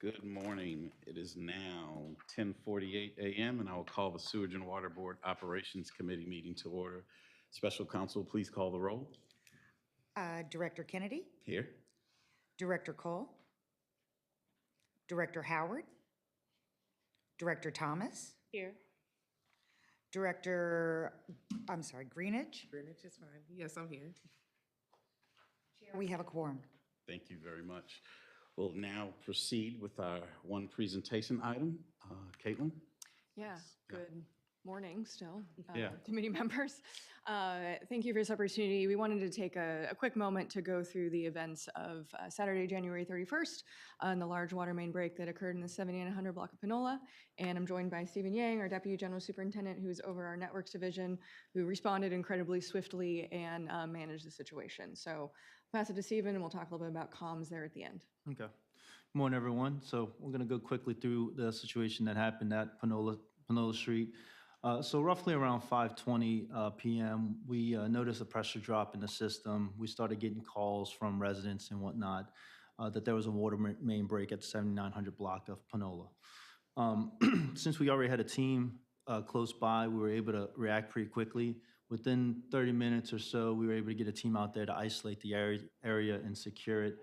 Good morning. It is now 10:48 a.m. and I will call the Sewage and Water Board Operations Committee meeting to order. Special counsel, please call the roll. Director Kennedy, Here. Director Cole, Director Howard, Director Thomas, Here. Greenidge. Greenwich is fine. Yes, I'm here. We have a quorum. Thank you very much. We'll now proceed with our one presentation item. Caitlin? Yeah, good morning still, Yeah. committee members. Thank you for this opportunity. We wanted to take a quick moment to go through the events of Saturday, January 31st, and the large water main break that occurred in the 70 and 100 block of Panola. And I'm joined by Stephen Yang, our Deputy General Superintendent, who's over our networks division, who responded incredibly swiftly and managed the situation. So pass it to Stephen, and we'll talk a little bit about comms there at the end. Okay. Good morning, everyone. So we're going to go quickly through the situation that happened at Panola Street. So roughly around 5:20 p.m., we noticed a pressure drop in the system. We started getting calls from residents and whatnot that there was a water main break at the 7900 block of Panola. Since we already had a team close by, we were able to react pretty quickly. Within 30 minutes or so, we were able to get a team out there to isolate the area and secure it.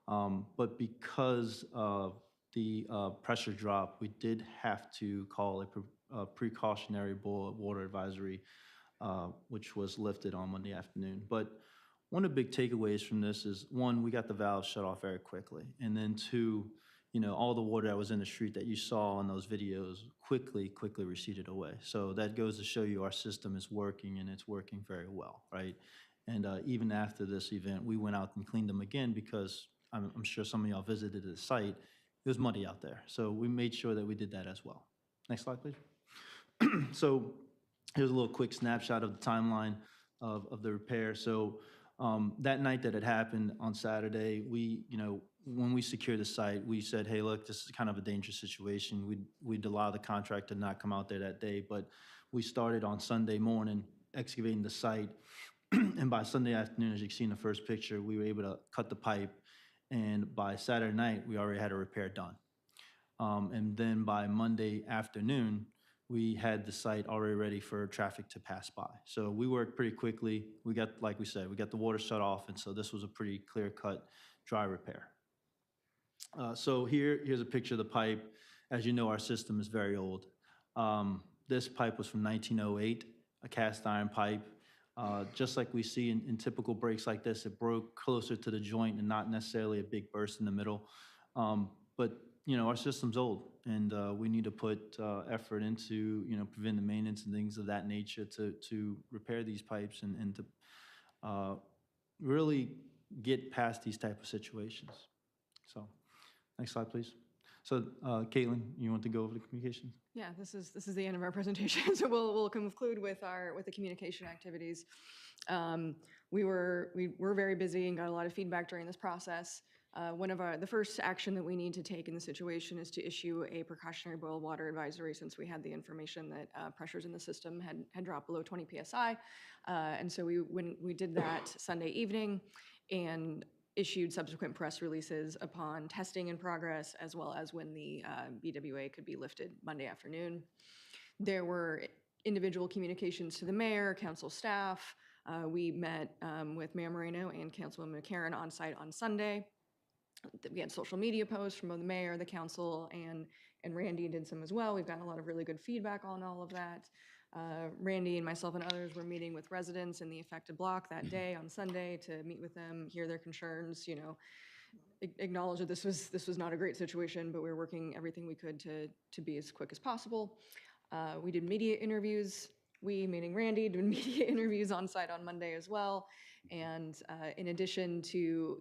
But because of the pressure drop, we did have to call a precautionary boil water advisory, which was lifted on Monday afternoon. But one of the big takeaways from this is, one, we got the valves shut off very quickly. And then two, all the water that was in the street that you saw in those videos quickly receded away. So that goes to show you our system is working, and it's working very well, right? And even after this event, we went out and cleaned them again because I'm sure some of y'all visited the site. It was muddy out there. So we made sure that we did that as well. Next slide, please. So here's a little quick snapshot of the timeline of the repair. So that night that it happened on Saturday, when we secured the site, we said, hey, look, this is kind of a dangerous situation. We'd allow the contractor to not come out there that day, but we started on Sunday morning excavating the site. And by Sunday afternoon, as you can see in the first picture, we were able to cut the pipe. And by Saturday night, we already had a repair done. And then by Monday afternoon, we had the site already ready for traffic to pass by. So we worked pretty quickly. We got, like we said, we got the water shut off, and so this was a pretty clear-cut dry repair. So here's a picture of the pipe. As you know, our system is very old. This pipe was from 1908, a cast iron pipe. Just like we see in typical breaks like this, it broke closer to the joint and not necessarily a big burst in the middle. But our system's old, and we need to put effort into preventive maintenance and things of that nature to repair these pipes and to really get past these type of situations. So, next slide, please. So, Caitlin, you want to go over the communications? Yeah, this is the end of our presentation. So we'll conclude with the communication activities. We were very busy and got a lot of feedback during this process. The first action that we need to take in the situation is to issue a precautionary boil water advisory, since we had the information that pressures in the system had dropped below 20 psi. And so we did that Sunday evening and issued subsequent press releases upon testing in progress, as well as when the BWA could be lifted Monday afternoon. There were individual communications to the mayor, council staff. We met with Mayor Moreno and Councilwoman McCarron on site on Sunday. We had social media posts from both the mayor, the council, and Randy did some as well. We've gotten a lot of really good feedback on all of that. Randy and myself and others were meeting with residents in the affected block that day on Sunday to meet with them, hear their concerns, acknowledge that this was not a great situation, but we were working everything we could to be as quick as possible. We did media interviews. We, meaning Randy, did media interviews on site on Monday as well. And in addition to,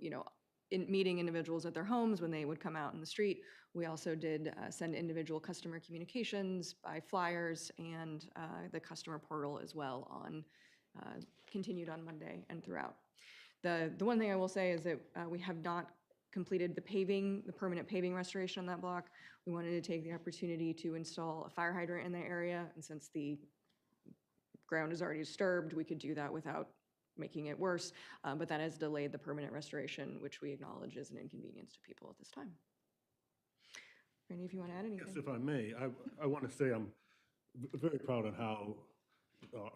meeting individuals at their homes when they would come out in the street, we also did send individual customer communications by flyers and the customer portal as well continued on Monday and throughout. The one thing I will say is that we have not completed the permanent paving restoration on that block. We wanted to take the opportunity to install a fire hydrant in the area, and since the ground is already disturbed, we could do that without making it worse, but that has delayed the permanent restoration, which we acknowledge is an inconvenience to people at this time. Randy, if you want to add anything. Yes, if I may, I want to say I'm very proud of how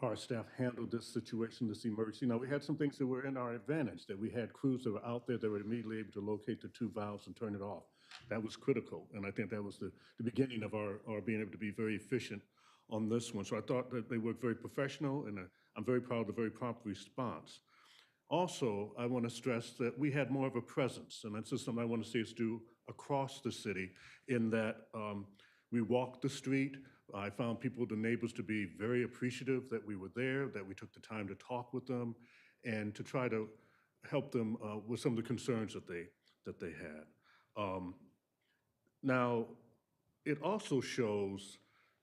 our staff handled this situation, this emergency. Now, we had some things that were in our advantage, that we had crews that were out there that were immediately able to locate the two valves and turn it off. That was critical, and I think that was the beginning of our being able to be very efficient on this one. So I thought that they worked very professional, and I'm very proud of the very prompt response. Also, I want to stress that we had more of a presence, and that's just something I want to see us do across the city, in that we walked the street. I found people, the neighbors, to be very appreciative that we were there, that we took the time to talk with them, and to try to help them with some of the concerns that they had. Now, it also shows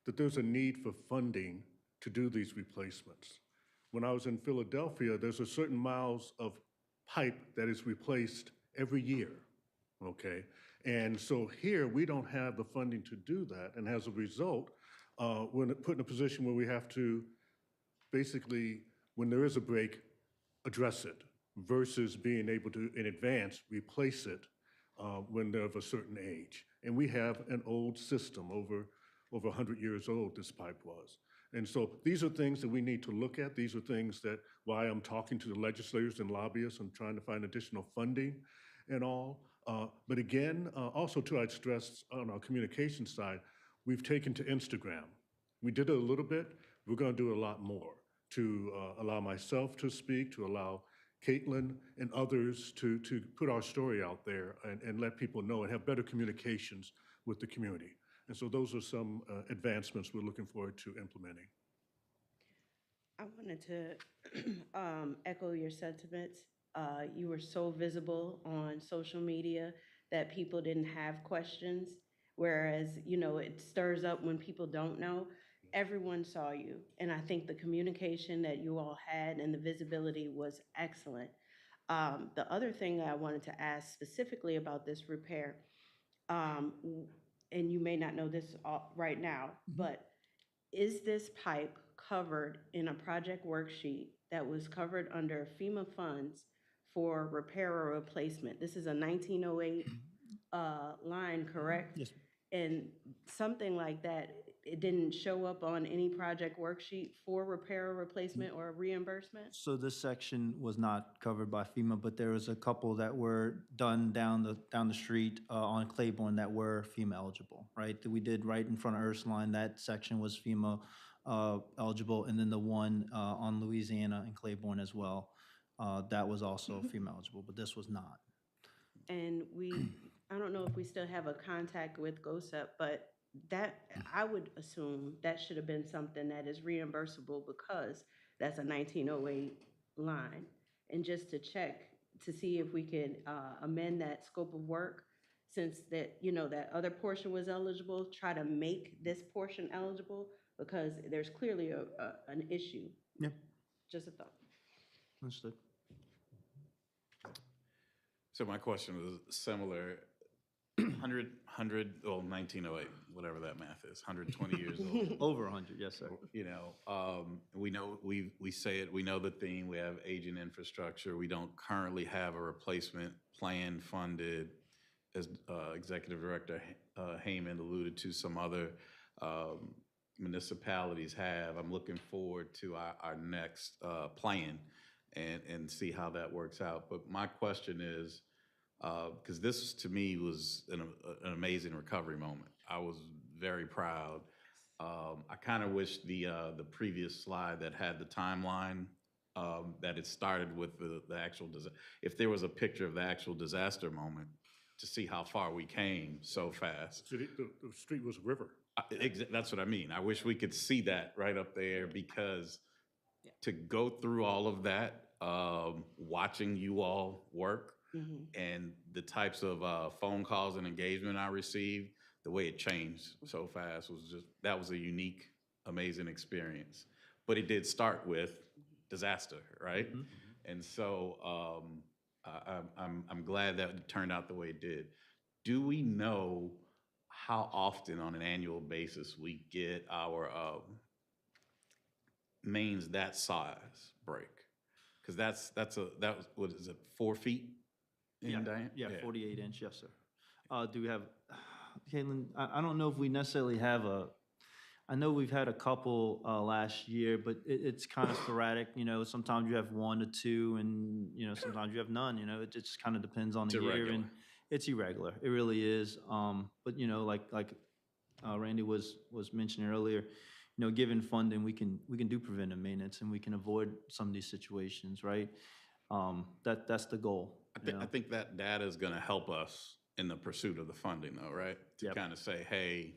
that there's a need for funding to do these replacements. When I was in Philadelphia, there's a certain miles of pipe that is replaced every year, okay? And so here, we don't have the funding to do that, and as a result, we're put in a position where we have to basically, when there is a break, address it, versus being able to, in advance, replace it when they're of a certain age. And we have an old system, over 100 years old, this pipe was. And so these are things that we need to look at. These are things that, why I'm talking to the legislators and lobbyists and trying to find additional funding and all. But again, also too, I'd stress on our communication side, we've taken to Instagram. We did it a little bit. We're going to do a lot more to allow myself to speak, to allow Caitlin and others to put our story out there and let people know and have better communications with the community. And so those are some advancements we're looking forward to implementing. I wanted to echo your sentiments. You were so visible on social media that people didn't have questions, whereas, you know, it stirs up when people don't know. Everyone saw you, and I think the communication that you all had and the visibility was excellent. The other thing that I wanted to ask specifically about this repair, and you may not know this right now, but is this pipe covered in a project worksheet that was covered under FEMA funds for repair or replacement? This is a 1908 line, correct? Yes. And something like that, it didn't show up on any project worksheet for repair or replacement or reimbursement? So this section was not covered by FEMA, but there was a couple that were done down the street on Claiborne that were FEMA eligible, right? That we did right in front of Ursuline. That section was FEMA eligible, and then the one on Louisiana and Claiborne as well, that was also FEMA eligible, but this was not. And I don't know if we still have a contact with GOSEP, but that, I would assume that should have been something that is reimbursable because that's a 1908 line. And just to check to see if we could amend that scope of work, since that, you know, that other portion was eligible, try to make this portion eligible, because there's clearly an issue. Yeah. Just a thought. Understood. So my question was similar. 1908, whatever that math is, 120 years old. Over 100, yes, sir. You know, we know, we say it, we know the theme, we have aging infrastructure. We don't currently have a replacement plan funded, as Executive Director Heyman alluded to, some other municipalities have. I'm looking forward to our next plan and see how that works out. But my question is, because this to me was an amazing recovery moment. I was very proud. I kind of wish the previous slide that had the timeline, that it started with the actual disaster. If there was a picture of the actual disaster moment, to see how far we came so fast. So the street was a river. That's what I mean. I wish we could see that right up there, because to go through all of that, watching you all work, and the types of phone calls and engagement I received, the way it changed so fast was just, that was a unique, amazing experience. But it did start with disaster, right? And so I'm glad that it turned out the way it did. Do we know how often on an annual basis we get our mains that size break? Because that was, what is it, 4 feet? Yeah, 48 inch, yes, sir. Do we have, Caitlin, I don't know if we necessarily have I know we've had a couple last year, but it's kind of sporadic, you know, sometimes you have 1 or 2 and, you know, sometimes you have none, you know, it just kind of depends on the It's year. irregular. And it's irregular, it really is. But, you know, like Randy was mentioning earlier, you know, given funding, we can do preventive maintenance and we can avoid some of these situations, right? That's the goal. I think that data is gonna help us in the pursuit of the funding though, right? To Yep. kind of say, hey,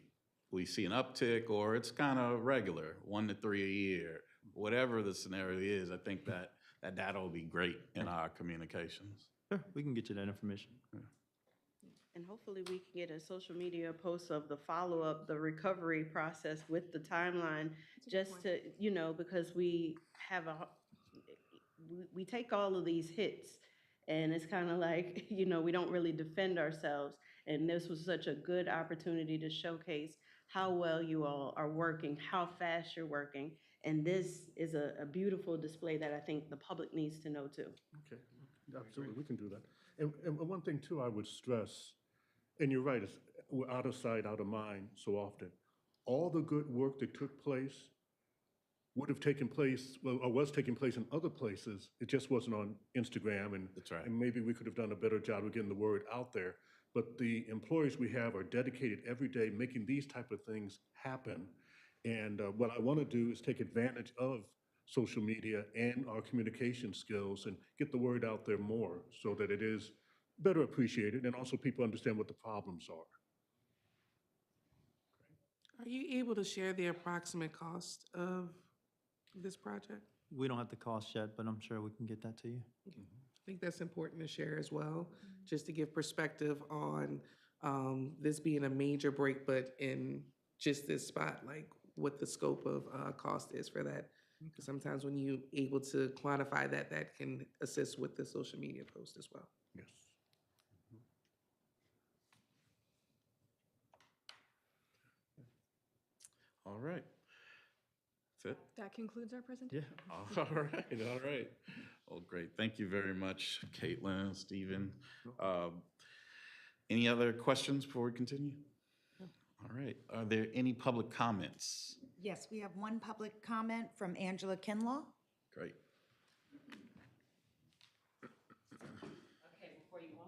we see an uptick or it's kind of regular, 1 to 3 a year. Whatever the scenario is, I think that data will be great in our communications. Sure, we can get you that information. And hopefully we can get a social media post of the follow-up, the recovery process with the timeline, just to, you know, because we have we take all of these hits, and it's kind of like, you know, we don't really defend ourselves. And this was such a good opportunity to showcase how well you all are working, how fast you're working. And this is a beautiful display that I think the public needs to know too. Okay, absolutely, we can do that. And one thing too, I would stress, and you're right, it's, we're out of sight, out of mind so often. All the good work that took place would have taken place, well, or was taking place in other places. It just wasn't on Instagram, and That's right. and maybe we could have done a better job of getting the word out there. But the employees we have are dedicated every day making these type of things happen. And what I want to do is take advantage of social media and our communication skills and get the word out there more so that it is better appreciated and also people understand what the problems are. Are you able to share the approximate cost of this project? We don't have the cost yet, but I'm sure we can get that to you. I think that's important to share as well, just to give perspective on this being a major break, but in just this spot, like what the scope of cost is for that. Because sometimes when you're able to quantify that, that can assist with the social media post as well. Yes. All right. That's it? That concludes our presentation. All right. Well, great. Thank you very much, Caitlin, Stephen. Any other questions before we continue? All right. Are there any public comments? Yes, we have one public comment from Angela Kinlaw. Great.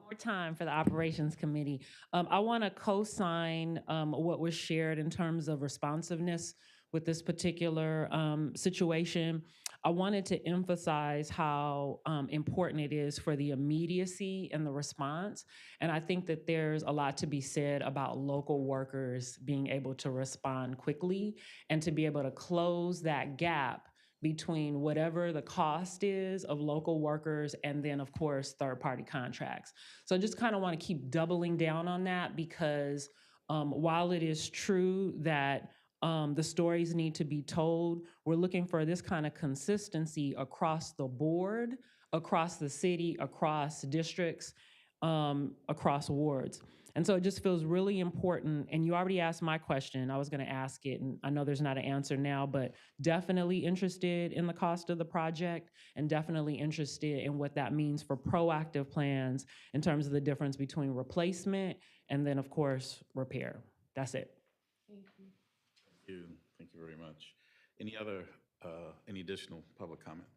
More time for the Operations Committee. I want to co-sign what was shared in terms of responsiveness with this particular situation. I wanted to emphasize how important it is for the immediacy and the response. And I think that there's a lot to be said about local workers being able to respond quickly and to be able to close that gap between whatever the cost is of local workers and then, of course, third-party contracts. So I just kind of want to keep doubling down on that because while it is true that the stories need to be told, we're looking for this kind of consistency across the board, across the city, across districts, across wards. And so it just feels really important, and you already asked my question, I was gonna ask it, and I know there's not an answer now, but definitely interested in the cost of the project and definitely interested in what that means for proactive plans in terms of the difference between replacement and then, of course, repair. That's it. Thank you. Thank you very much. Any additional public comment?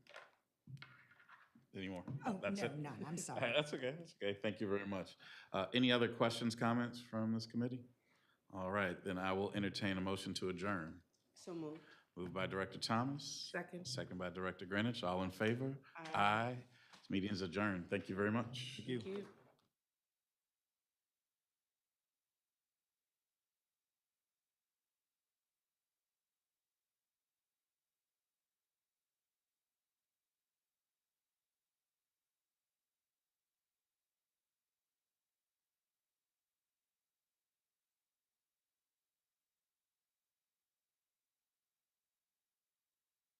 Any more? Oh, That's no, it? none, I'm sorry. That's okay, that's okay. Thank you very much. Any other questions, comments from this committee? All right, then I will entertain a motion to adjourn. So moved. Moved by Director Thomas. Second. Second by Director Greenwich. All in favor? Aye. This meeting is adjourned. Thank you very much. Thank you. Thank you.